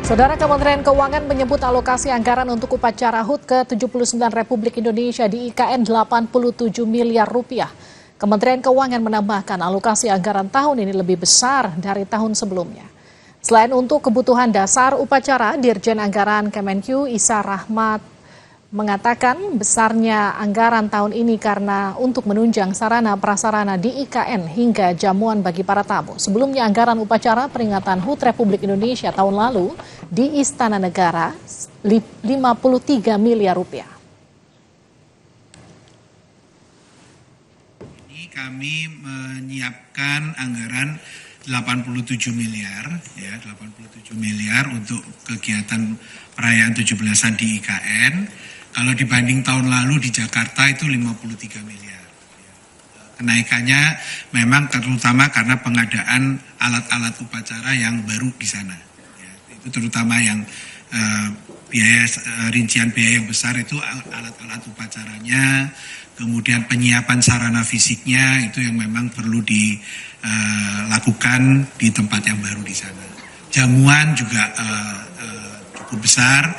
Saudara, Kementerian Keuangan menyebut alokasi anggaran untuk upacara HUT ke-79 Republik Indonesia di IKN 87 miliar rupiah. Kementerian Keuangan menambahkan alokasi anggaran tahun ini lebih besar dari tahun sebelumnya. Selain untuk kebutuhan dasar upacara, Dirjen Anggaran Kemenq Isa Rahmat mengatakan besarnya anggaran tahun ini karena untuk menunjang sarana prasarana di IKN hingga jamuan bagi para tamu. Sebelumnya anggaran upacara peringatan HUT Republik Indonesia tahun lalu di Istana Negara 53 miliar rupiah. Ini kami menyiapkan anggaran 87 miliar ya, 87 miliar untuk kegiatan perayaan 17-an di IKN. Kalau dibanding tahun lalu di Jakarta itu 53 miliar. Kenaikannya memang terutama karena pengadaan alat-alat upacara yang baru di sana. Ya, itu terutama yang rincian biaya yang besar itu alat-alat upacaranya, kemudian penyiapan sarana fisiknya itu yang memang perlu dilakukan di tempat yang baru di sana. Jamuan juga cukup besar.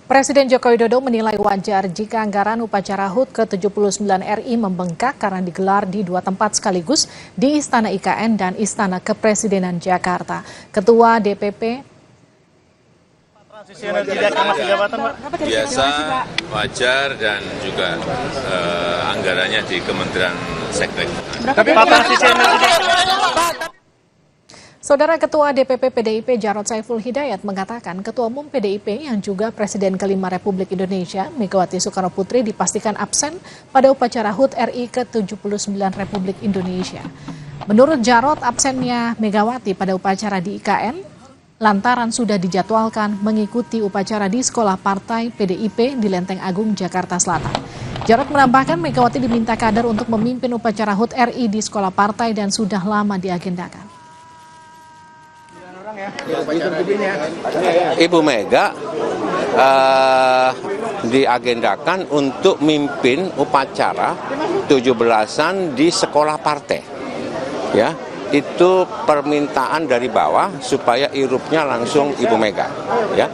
Presiden Joko Widodo menilai wajar jika anggaran upacara HUT ke-79 RI membengkak karena digelar di dua tempat sekaligus di Istana IKN dan Istana Kepresidenan Jakarta. Ketua DPP biasa, wajar, dan juga anggarannya di Kementerian Sektek. Saudara, Ketua DPP PDIP Jarod Saiful Hidayat mengatakan Ketua Umum PDIP yang juga Presiden kelima Republik Indonesia Megawati Soekarno Putri dipastikan absen pada upacara HUT RI ke-79 Republik Indonesia. Menurut Jarod, absennya Megawati pada upacara di IKN lantaran sudah dijadwalkan mengikuti upacara di Sekolah Partai PDIP di Lenteng Agung, Jakarta Selatan. Jarod menambahkan Megawati diminta kader untuk memimpin upacara HUT RI di Sekolah Partai dan sudah lama diagendakan. Ibu Mega diagendakan untuk mimpin upacara 17-an di sekolah partai. Ya, itu permintaan dari bawah supaya irupnya langsung Ibu Mega. Ya.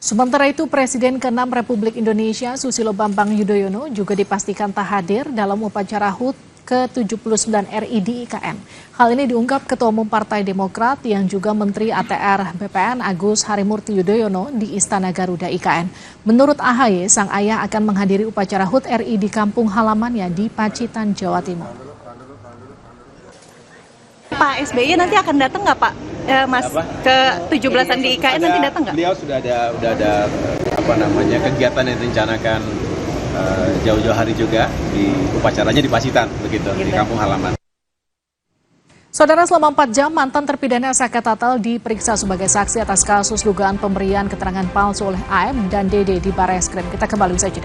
Sementara itu, Presiden ke-6 Republik Indonesia Susilo Bambang Yudhoyono juga dipastikan tak hadir dalam upacara HUT ke-79 RI di IKN. Hal ini diungkap Ketua Umum Partai Demokrat yang juga Menteri ATR BPN Agus Harimurti Yudhoyono di Istana Garuda IKN. Menurut AHY, sang ayah akan menghadiri upacara HUT RI di kampung halamannya di Pacitan, Jawa Timur. Pak SBY nanti akan datang nggak Pak? Mas ke 17-an di IKN nanti datang nggak? Beliau sudah ada kegiatan yang direncanakan jauh-jauh hari juga di upacaranya di Pacitan begitu di kampung halaman. Saudara, selama 4 jam mantan terpidana Saka Tatal diperiksa sebagai saksi atas kasus dugaan pemberian keterangan palsu oleh AM dan DD di Barreskrim. Kita kembali saja.